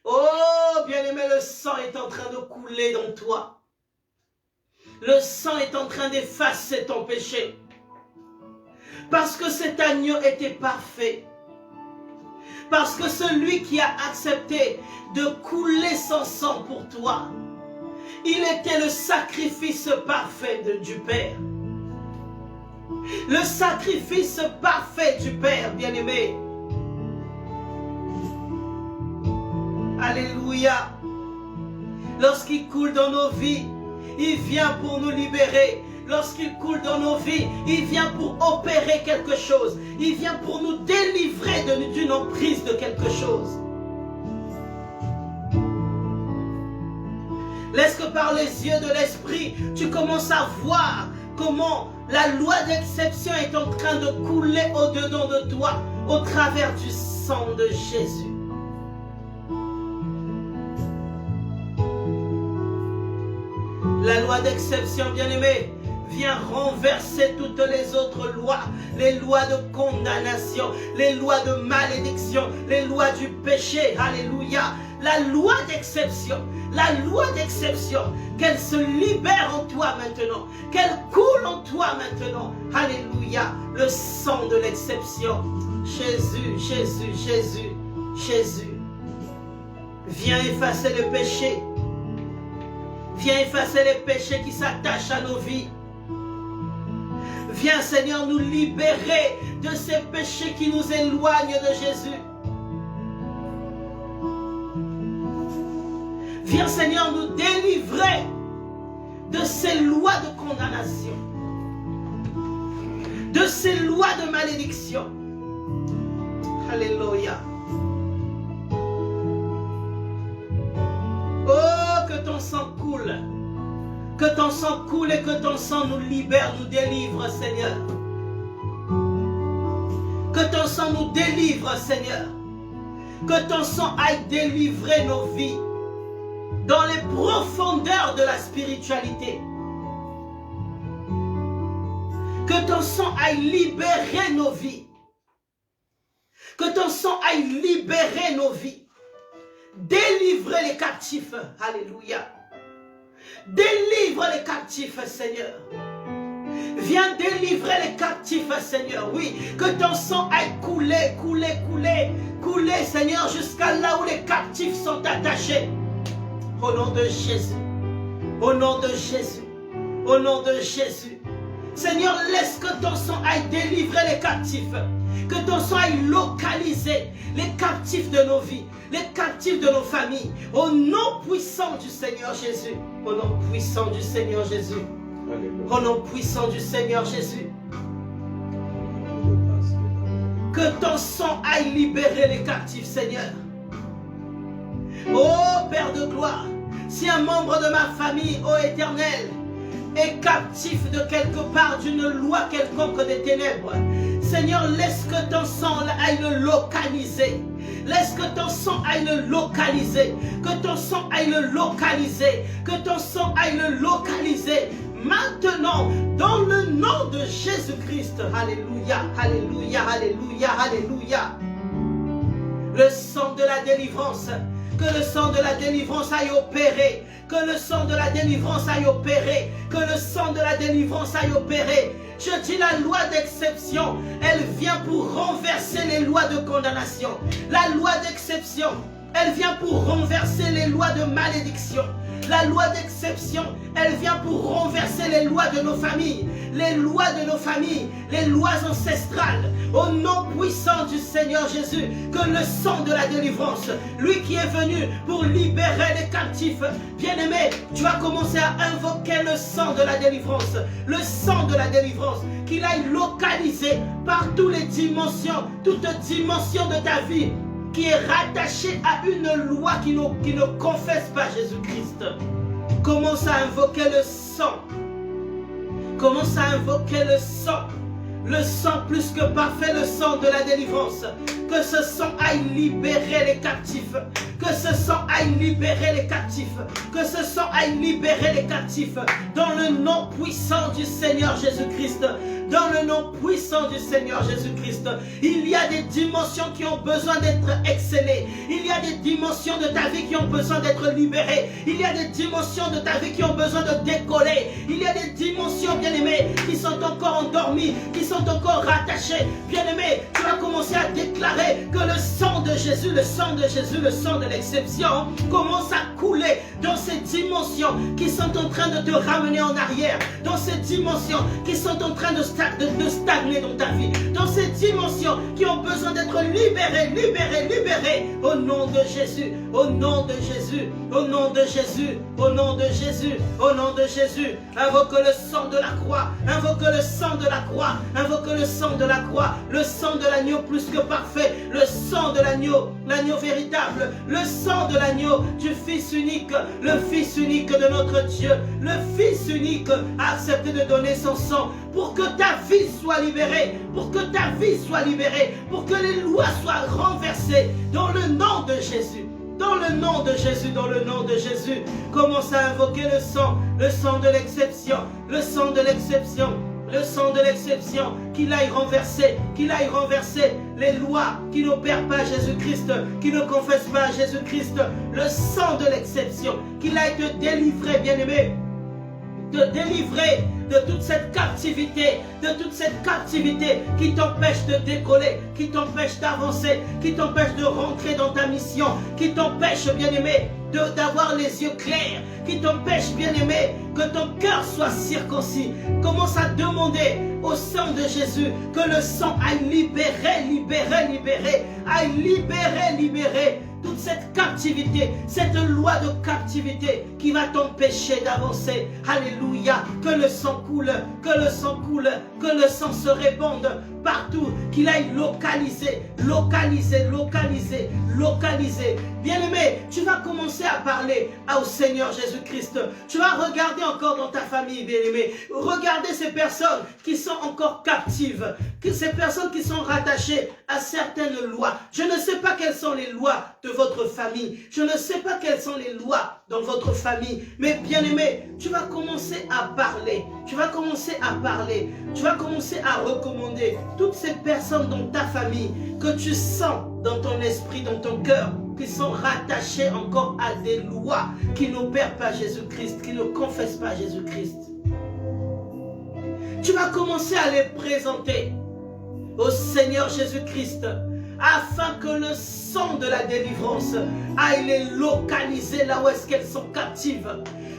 Oh, bien-aimé, le sang est en train de couler dans toi. Le sang est en train d'effacer ton péché. Parce que cet agneau était parfait. Parce que celui qui a accepté de couler son sang pour toi, il était le sacrifice parfait du Père. Le sacrifice parfait du Père, bien-aimé. Alléluia. Lorsqu'il coule dans nos vies, il vient pour nous libérer. Lorsqu'il coule dans nos vies, il vient pour opérer quelque chose. Il vient pour nous délivrer d'une emprise de quelque chose. Laisse que par les yeux de l'esprit, tu commences à voir comment la loi d'exception est en train de couler au-dedans de toi, au travers du sang de Jésus. La loi d'exception, bien-aimé, vient renverser toutes les autres lois, les lois de condamnation, les lois de malédiction, les lois du péché. Alléluia. La loi d'exception, qu'elle se libère en toi maintenant, qu'elle coule en toi maintenant. Alléluia. Le sang de l'exception. Jésus, Jésus, Jésus, Jésus. Viens effacer le péché. Viens effacer les péchés qui s'attachent à nos vies. Viens, Seigneur, nous libérer de ces péchés qui nous éloignent de Jésus. Viens, Seigneur, nous délivrer de ces lois de condamnation, de ces lois de malédiction. Alléluia. Oh, que ton sang coule. Que ton sang coule et que ton sang nous libère, nous délivre, Seigneur. Que ton sang nous délivre, Seigneur. Que ton sang aille délivrer nos vies dans les profondeurs de la spiritualité. Que ton sang aille libérer nos vies. Que ton sang aille libérer nos vies. Délivrer les captifs. Alléluia. Délivre les captifs, Seigneur. Viens délivrer les captifs, Seigneur. Oui, que ton sang aille couler, couler, couler, couler, Seigneur, jusqu'à là où les captifs sont attachés. Au nom de Jésus. Au nom de Jésus. Au nom de Jésus. Seigneur, laisse que ton sang aille délivrer les captifs. Que ton sang aille localiser les captifs de nos vies, les captifs de nos familles. Au nom puissant du Seigneur Jésus. Au nom puissant du Seigneur Jésus. Au nom puissant du Seigneur Jésus. Que ton sang aille libérer les captifs, Seigneur. Oh Père de gloire, si un membre de ma famille, ô Éternel, est captif de quelque part d'une loi quelconque des ténèbres, Seigneur, laisse que ton sang aille le localiser. Laisse que ton sang aille le localiser. Que ton sang aille le localiser. Que ton sang aille le localiser. Maintenant, dans le nom de Jésus-Christ. Alléluia, alléluia, alléluia, alléluia. Le sang de la délivrance. Que le sang de la délivrance aille opérer. Que le sang de la délivrance aille opérer. Que le sang de la délivrance aille opérer. Je dis la loi d'exception, elle vient pour renverser les lois de condamnation. La loi d'exception, elle vient pour renverser les lois de malédiction. La loi d'exception, elle vient pour renverser les lois de nos familles. Les lois de nos familles, les lois ancestrales. Au nom puissant du Seigneur Jésus, que le sang de la délivrance, lui qui est venu pour libérer les captifs, bien-aimé, tu vas commencer à invoquer le sang de la délivrance. Le sang de la délivrance, qu'il aille localiser par toutes les dimensions, toute dimension de ta vie, qui est rattaché à une loi qui ne confesse pas Jésus-Christ. Commence à invoquer le sang. Commence à invoquer le sang. Le sang plus que parfait, le sang de la délivrance. Que ce sang aille libérer les captifs. Que ce sang aille libérer les captifs. Que ce sang aille libérer les captifs. Dans le nom puissant du Seigneur Jésus-Christ. Dans le nom puissant du Seigneur Jésus-Christ. Il y a des dimensions qui ont besoin d'être excellées. Il y a des dimensions de ta vie qui ont besoin d'être libérées. Il y a des dimensions de ta vie qui ont besoin de décoller. Il y a des dimensions, bien-aimées, qui sont encore endormies, qui sont encore rattachées. Bien-aimé, tu vas commencer à déclarer que le sang de Jésus, le sang de Jésus, le sang de l'exception commence à couler dans ces dimensions qui sont en train de te ramener en arrière, dans ces dimensions qui sont en train de stagner dans ta vie, dans ces dimensions qui ont besoin d'être libérées, libérées, libérées, au nom de Jésus, au nom de Jésus, au nom de Jésus, au nom de Jésus, au nom de Jésus. Invoque le sang de la croix, invoque le sang de la croix, invoque le sang de la croix, le sang de l'agneau plus que parfait, le sang de l'agneau, l'agneau véritable, le sang de l'agneau du Fils unique, le Fils unique de notre Dieu, le Fils unique a accepté de donner son sang pour que ta vie soit libérée, pour que ta vie soit libérée, pour que les lois soient renversées dans le nom de Jésus. Dans le nom de Jésus, dans le nom de Jésus, commence à invoquer le sang de l'exception, le sang de l'exception, le sang de l'exception, qu'il aille renverser les lois qui n'opèrent pas Jésus-Christ, qui ne confessent pas Jésus-Christ, le sang de l'exception, qu'il aille te délivrer, bien-aimé, te délivrer de toute cette captivité, qui t'empêche de décoller, qui t'empêche d'avancer, qui t'empêche de rentrer dans ta mission, qui t'empêche, bien-aimé, d'avoir les yeux clairs, qui t'empêche, bien-aimé, que ton cœur soit circoncis. Commence à demander au sang de Jésus que le sang aille libérer, aille libérer toute cette captivité, cette loi de captivité qui va t'empêcher d'avancer. Alléluia, que le sang coule, que le sang coule, que le sang se répande partout, qu'il aille localiser. Bien-aimé, tu vas commencer à parler au Seigneur Jésus-Christ. Tu vas regarder encore dans ta famille, bien-aimé. Regardez ces personnes qui sont encore captives, ces personnes qui sont rattachées à certaines lois. Je ne sais pas quelles sont les lois de votre famille. Je ne sais pas quelles sont les lois dans votre famille. Mais bien-aimé, tu vas commencer à parler. Tu vas commencer à recommander toutes ces personnes dans ta famille que tu sens dans ton esprit, dans ton cœur, qui sont rattachées encore à des lois qui n'opèrent pas Jésus-Christ, qui ne confessent pas Jésus-Christ. Tu vas commencer à les présenter au Seigneur Jésus-Christ, afin que le sang de la délivrance aille les localiser là où est-ce qu'elles sont captives.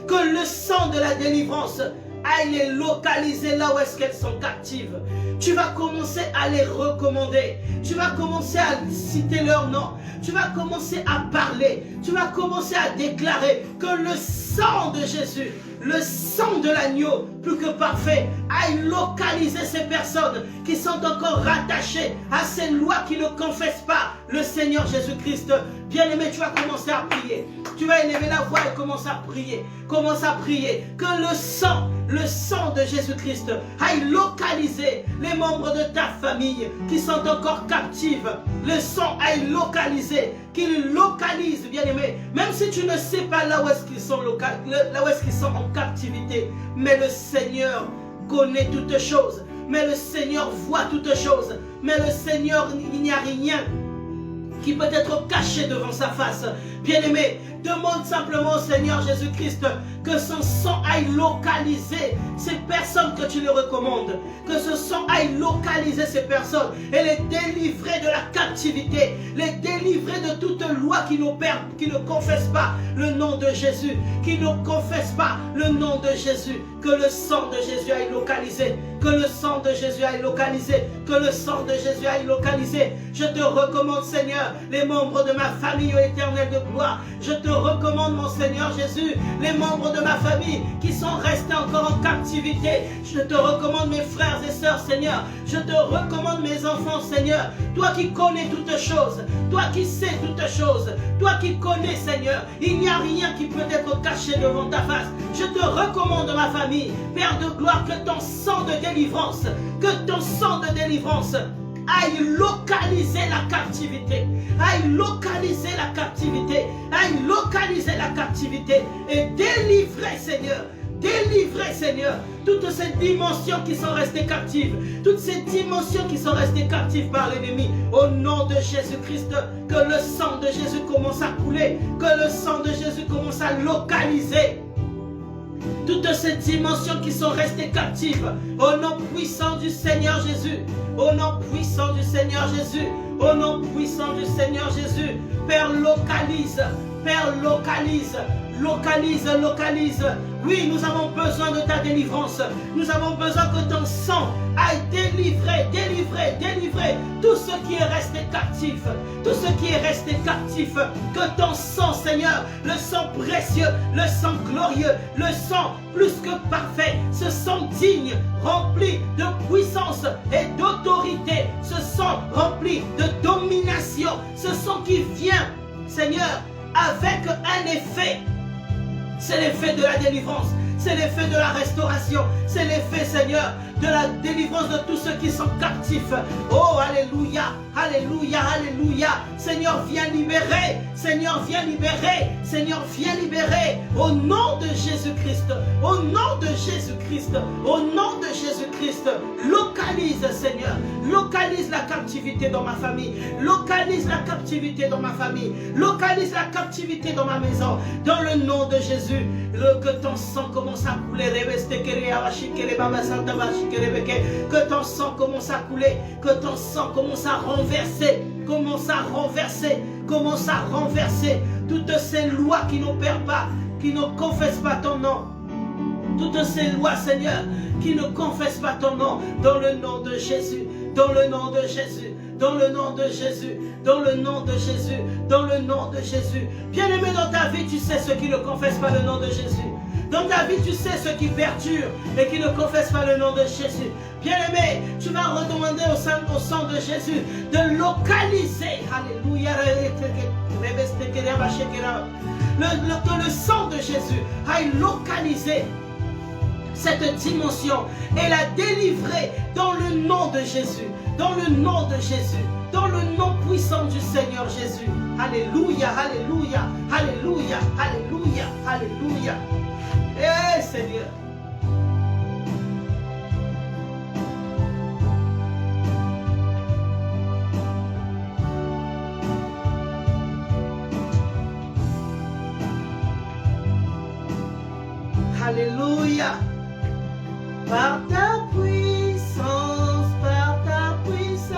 Que le sang de la délivrance aille les localiser là où est-ce qu'elles sont captives. Tu vas commencer à les recommander. Tu vas commencer à citer leur nom. Tu vas commencer à parler. Tu vas commencer à déclarer que le sang sang de Jésus, le sang de l'agneau, plus que parfait, aille localiser ces personnes qui sont encore rattachées à ces lois qui ne confessent pas le Seigneur Jésus-Christ. Bien-aimé, tu vas commencer à prier. Tu vas élever la voix et commencer à prier. Commence à prier que le sang de Jésus-Christ aille localiser les membres de ta famille qui sont encore captives. Le sang aille localiser, qu'il localise, bien-aimé. Même si tu ne sais pas là où est-ce qu'ils sont, en captivité, mais le Seigneur connaît toutes choses. Mais le Seigneur voit toutes choses. Mais le Seigneur, il n'y a rien qui peut être caché devant sa face. Bien-aimé, demande simplement au Seigneur Jésus-Christ que son sang aille localiser ces personnes que tu lui recommandes. Que ce sang aille localiser ces personnes et les délivrer de la captivité. Les délivrer de toute loi qui ne confesse pas le nom de Jésus. Qui ne confesse pas le nom de Jésus. Que le sang de Jésus aille localiser. Que le sang de Jésus aille localiser. Que le sang de Jésus aille localiser. Je te recommande, Seigneur, les membres de ma famille, ô Éternel de gloire. Je te recommande, mon Seigneur Jésus, les membres de ma famille qui sont restés encore en captivité. Je te recommande mes frères et sœurs, Seigneur. Je te recommande mes enfants, Seigneur. Toi qui connais toutes choses, toi qui sais toutes choses, toi qui connais, Seigneur, il n'y a rien qui peut être caché devant ta face. Je te recommande ma famille, Père de gloire, que ton sang de délivrance, aille localiser la captivité, aille localiser la captivité et délivrer, Seigneur, toutes ces dimensions qui sont restées captives, toutes ces dimensions qui sont restées captives par l'ennemi, au nom de Jésus-Christ, que le sang de Jésus commence à couler, que le sang de Jésus commence à localiser toutes ces dimensions qui sont restées captives, au nom puissant du Seigneur Jésus, au nom puissant du Seigneur Jésus, au nom puissant du Seigneur Jésus. Père, localise, Oui, nous avons besoin de ta délivrance. Nous avons besoin que ton sang aille délivrer tout ce qui est resté captif. Tout ce qui est resté captif. Que ton sang, Seigneur, le sang précieux, le sang glorieux, le sang plus que parfait, ce sang digne, rempli de puissance et d'autorité, ce sang rempli de domination, ce sang qui vient, Seigneur, avec un effet. C'est l'effet de la délivrance, c'est l'effet de la restauration, c'est l'effet, Seigneur, de la délivrance de tous ceux qui sont captifs. Oh, alléluia, alléluia, alléluia. Seigneur, viens libérer, Seigneur, viens libérer, Seigneur, viens libérer. Au nom de Jésus-Christ, au nom de Jésus-Christ, au nom de Jésus-Christ, localise, Seigneur, localise la captivité dans ma famille, localise la captivité dans ma famille, localise la captivité dans ma maison, dans le nom de Jésus. Que ton sang commence à couler, que ton sang commence à couler, que ton sang commence à renverser, commence à renverser toutes ces lois qui n'opèrent pas, qui ne confessent pas ton nom. Toutes ces lois, Seigneur, qui ne confessent pas ton nom, dans le nom de Jésus, dans le nom de Jésus, dans le nom de Jésus, dans le nom de Jésus, dans le nom de Jésus. Bien-aimé, dans ta vie, tu sais ceux qui ne confessent pas le nom de Jésus. Dans ta vie, tu sais ceux qui perdurent et qui ne confessent pas le nom de Jésus. Bien-aimé, tu vas redemander au sang de Jésus de localiser, alléluia, que le sang de Jésus aille localiser cette dimension et la délivrer dans le nom de Jésus, dans le nom de Jésus, dans le nom puissant du Seigneur Jésus. Alléluia, alléluia, alléluia, alléluia, alléluia. Eh Seigneur. Alléluia. Par ta puissance, par ta puissance.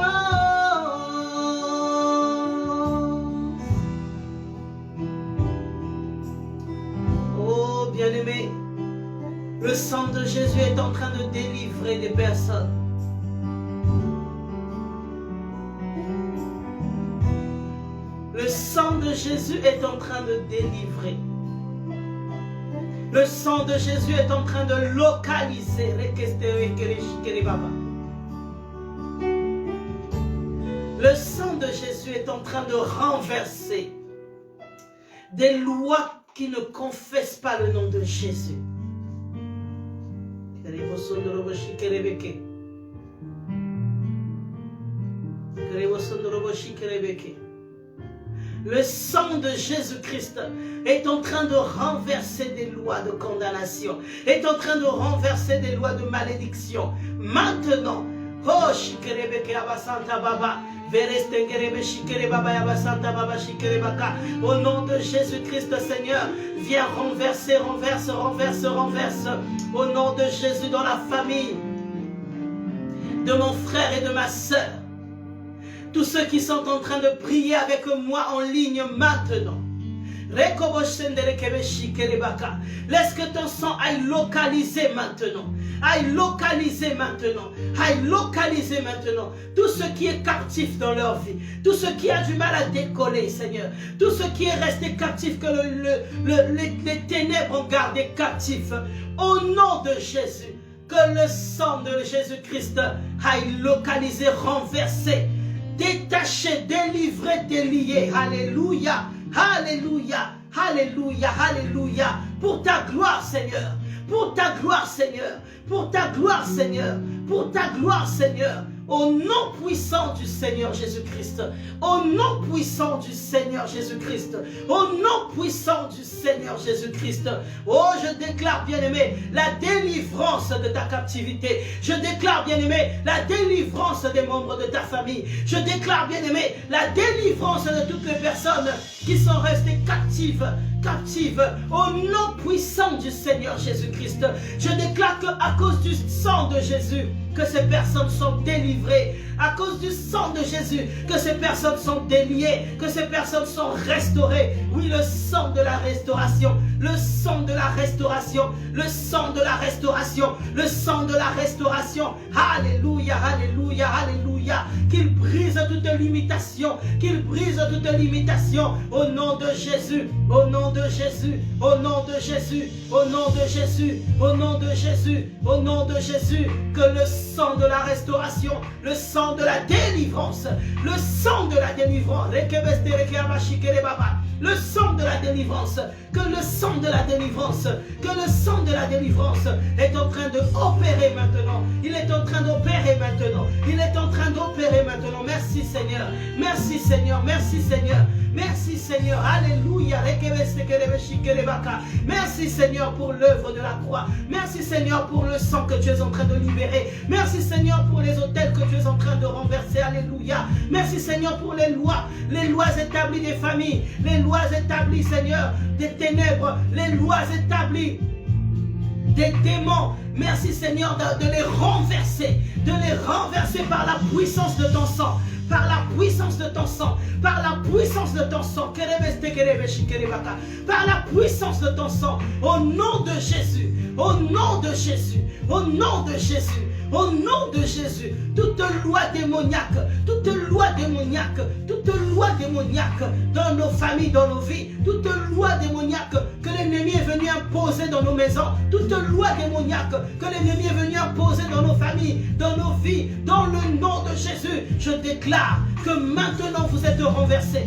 Oh bien-aimé, le sang de Jésus est en train de délivrer des personnes. Le sang de Jésus est en train de délivrer. Le sang de Jésus est en train de localiser. Le sang de Jésus est en train de renverser des lois qui ne confessent pas le nom de Jésus. Le sang de Jésus-Christ est en train de renverser des lois de condamnation, est en train de renverser des lois de malédiction. Maintenant, oh, au nom de Jésus-Christ, Seigneur, viens renverser, renverse, renverse, renverse. Au nom de Jésus, dans la famille de mon frère et de ma sœur. Tous ceux qui sont en train de prier avec moi en ligne maintenant. Laisse que ton sang aille localiser maintenant. Aille localiser maintenant. Aille localiser maintenant. Tout ce qui est captif dans leur vie. Tout ce qui a du mal à décoller, Seigneur. Tout ce qui est resté captif, que les ténèbres ont gardé captif. Au nom de Jésus. Que le sang de Jésus-Christ aille localiser, renverser, détacher, délivrer, délier. Alléluia. Alléluia, alléluia, alléluia. Pour ta gloire, Seigneur. Pour ta gloire, Seigneur. Pour ta gloire, Seigneur. Pour ta gloire, Seigneur. Au nom puissant du Seigneur Jésus-Christ. Au nom puissant du Seigneur Jésus-Christ. Au nom puissant du Seigneur Jésus-Christ. Oh, je déclare, bien-aimé, la délivrance de ta captivité. Je déclare, bien-aimé, la délivrance des membres de ta famille. Je déclare, bien-aimé, la délivrance de toutes les personnes qui sont restées captives. Au nom puissant du Seigneur Jésus-Christ. Je déclare qu'à cause du sang de Jésus, que ces personnes sont délivrées. À cause du sang de Jésus, que ces personnes sont déliées, que ces personnes sont restaurées. Oui, le sang de la restauration, le sang de la restauration, le sang de la restauration, le sang de la restauration. Alléluia, alléluia, alléluia. Qu'il brise toute limitation, qu'il brise toute limitation. Au nom de Jésus, au nom de Jésus, au nom de Jésus, au nom de Jésus, au nom de Jésus, au nom de Jésus. Que le sang de la restauration, le sang de la délivrance, le sang de la délivrance, le sang de la délivrance, que le sang de la délivrance, que le sang de la délivrance est en train d'opérer maintenant. Il est en train d'opérer maintenant. Il est en train d'opérer maintenant. Merci Seigneur. Merci Seigneur. Merci Seigneur. Merci Seigneur. Alléluia. Merci Seigneur pour l'œuvre de la croix. Merci Seigneur pour le sang que tu es en train de libérer. Merci Seigneur pour les autels que tu es en train de renverser. Alléluia. Merci Seigneur pour les lois établies des familles, les lois établies, Seigneur, des ténèbres, les lois établies des démons. Merci Seigneur de les renverser par la puissance de ton sang. Par la puissance de ton sang, par la puissance de ton sang, par la puissance de ton sang, au nom de Jésus, au nom de Jésus, au nom de Jésus, au nom de Jésus, toute loi démoniaque dans nos familles, dans nos vies, toute loi démoniaque que l'ennemi est venu imposer dans nos maisons, toute loi démoniaque que l'ennemi est venu imposer dans nos familles, dans nos vies, dans le nom de Jésus, je déclare que maintenant vous êtes renversés,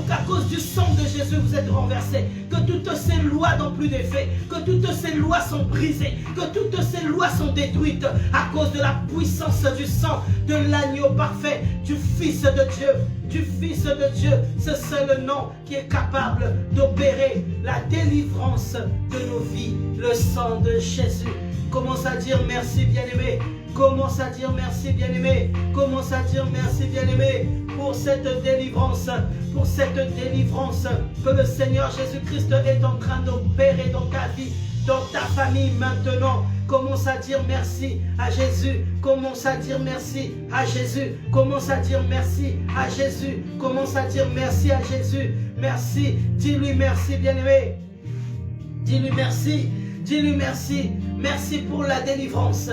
qu'à cause du sang de Jésus vous êtes renversés, que toutes ces lois n'ont plus d'effet, que toutes ces lois sont brisées, que toutes ces lois sont détruites à cause de la puissance du sang de l'agneau parfait, du Fils de Dieu. Du Fils de Dieu, ce seul nom qui est capable d'opérer la délivrance de nos vies, le sang de Jésus. Commence à dire merci bien-aimé. Commence à dire merci bien-aimé. Commence à dire merci bien-aimé pour cette délivrance que le Seigneur Jésus-Christ est en train d'opérer dans ta vie, dans ta famille maintenant. Commence à dire merci à Jésus. Commence à dire merci à Jésus. Commence à dire merci à Jésus. Commence à dire merci à Jésus. Merci. Dis-lui merci, bien-aimé. Dis-lui merci. Dis-lui merci. Merci pour la délivrance.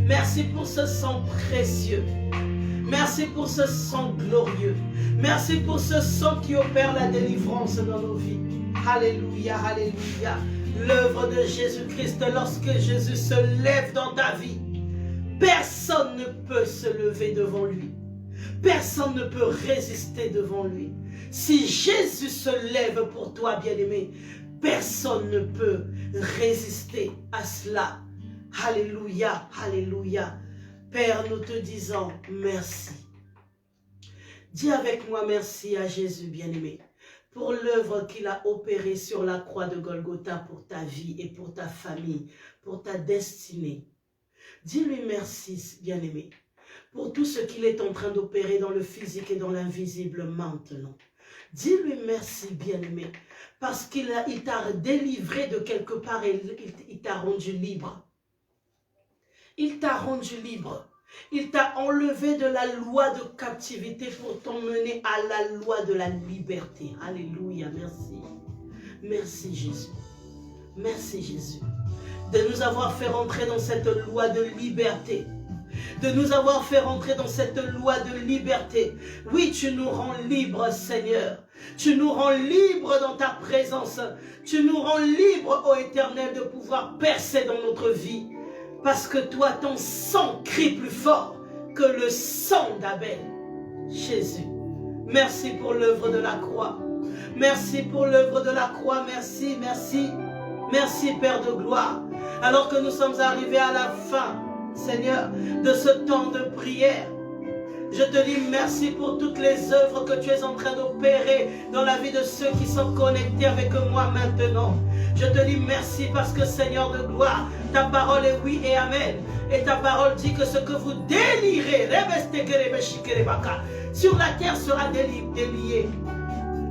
Merci pour ce sang précieux. Merci pour ce sang glorieux. Merci pour ce sang qui opère la délivrance dans nos vies. Alléluia, alléluia. L'œuvre de Jésus-Christ, lorsque Jésus se lève dans ta vie, personne ne peut se lever devant lui. Personne ne peut résister devant lui. Si Jésus se lève pour toi, bien-aimé, personne ne peut résister à cela. Alléluia, alléluia. Père, nous te disons merci. Dis avec moi merci à Jésus, bien-aimé, pour l'œuvre qu'il a opérée sur la croix de Golgotha pour ta vie et pour ta famille, pour ta destinée. Dis-lui merci, bien-aimé, pour tout ce qu'il est en train d'opérer dans le physique et dans l'invisible maintenant. Dis-lui merci, bien-aimé, parce qu'il t'a délivré de quelque part et il t'a rendu libre. Il t'a rendu libre. Il t'a enlevé de la loi de captivité pour t'emmener à la loi de la liberté. Alléluia, merci. Merci Jésus. Merci Jésus. De nous avoir fait rentrer dans cette loi de liberté. De nous avoir fait rentrer dans cette loi de liberté. Oui, tu nous rends libres, Seigneur. Tu nous rends libres dans ta présence. Tu nous rends libres, ô Éternel, de pouvoir percer dans notre vie. Parce que toi, ton sang crie plus fort que le sang d'Abel. Jésus, merci pour l'œuvre de la croix. Merci pour l'œuvre de la croix. Merci, merci. Merci, Père de gloire. Alors que nous sommes arrivés à la fin, Seigneur, de ce temps de prière, je te dis merci pour toutes les œuvres que tu es en train d'opérer dans la vie de ceux qui sont connectés avec moi maintenant. Je te dis merci parce que, Seigneur de gloire, ta parole est oui et amen. Et ta parole dit que ce que vous délirez sur la terre sera délié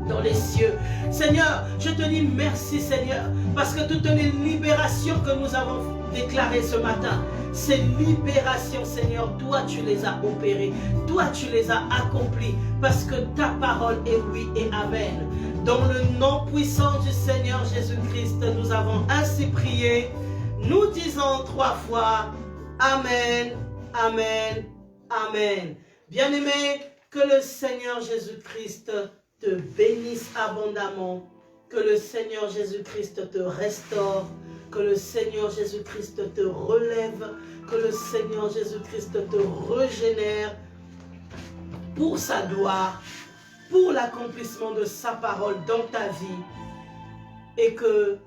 dans les cieux. Seigneur, je te dis merci, Seigneur, parce que toutes les libérations que nous avons déclarées ce matin, ces libérations, Seigneur, toi tu les as opérées, toi tu les as accomplies, parce que ta parole est oui et amen. Dans le nom puissant du Seigneur Jésus-Christ, nous avons ainsi prié. Nous disons 3 fois amen, amen, amen. Bien-aimé, que le Seigneur Jésus-Christ te bénisse abondamment, que le Seigneur Jésus-Christ te restaure, que le Seigneur Jésus-Christ te relève, que le Seigneur Jésus-Christ te régénère pour sa gloire, pour l'accomplissement de sa parole dans ta vie, et que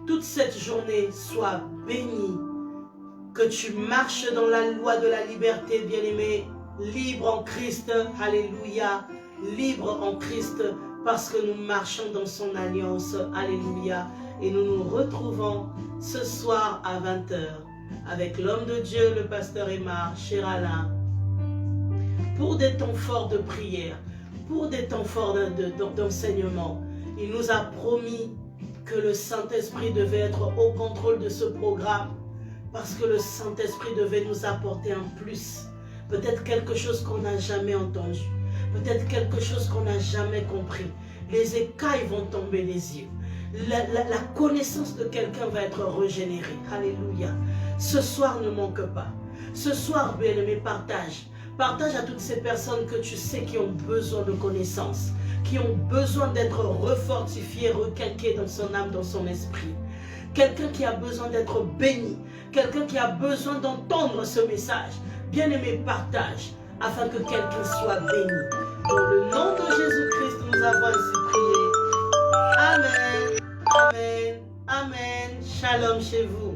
toute cette journée soit bénie, que tu marches dans la loi de la liberté, bien-aimé, libre en Christ, alléluia, libre en Christ, parce que nous marchons dans son alliance, alléluia, et nous nous retrouvons ce soir à 20 h avec l'homme de Dieu, le pasteur Aymar, cher Alain, pour des temps forts de prière, pour des temps forts d'enseignement. Il nous a promis que le Saint-Esprit devait être au contrôle de ce programme, parce que le Saint-Esprit devait nous apporter un plus, peut-être quelque chose qu'on n'a jamais entendu, peut-être quelque chose qu'on n'a jamais compris. Les écailles vont tomber les yeux. La connaissance de quelqu'un va être régénérée. Alléluia. Ce soir, ne manque pas. Ce soir, bien-aimé, partage. Partage à toutes ces personnes que tu sais qui ont besoin de connaissances, qui ont besoin d'être refortifiées, requinquées dans son âme, dans son esprit. Quelqu'un qui a besoin d'être béni. Quelqu'un qui a besoin d'entendre ce message. Bien-aimé, partage, afin que quelqu'un soit béni. Dans le nom de Jésus-Christ, nous avons ainsi prié. Amen, amen, amen. Shalom chez vous.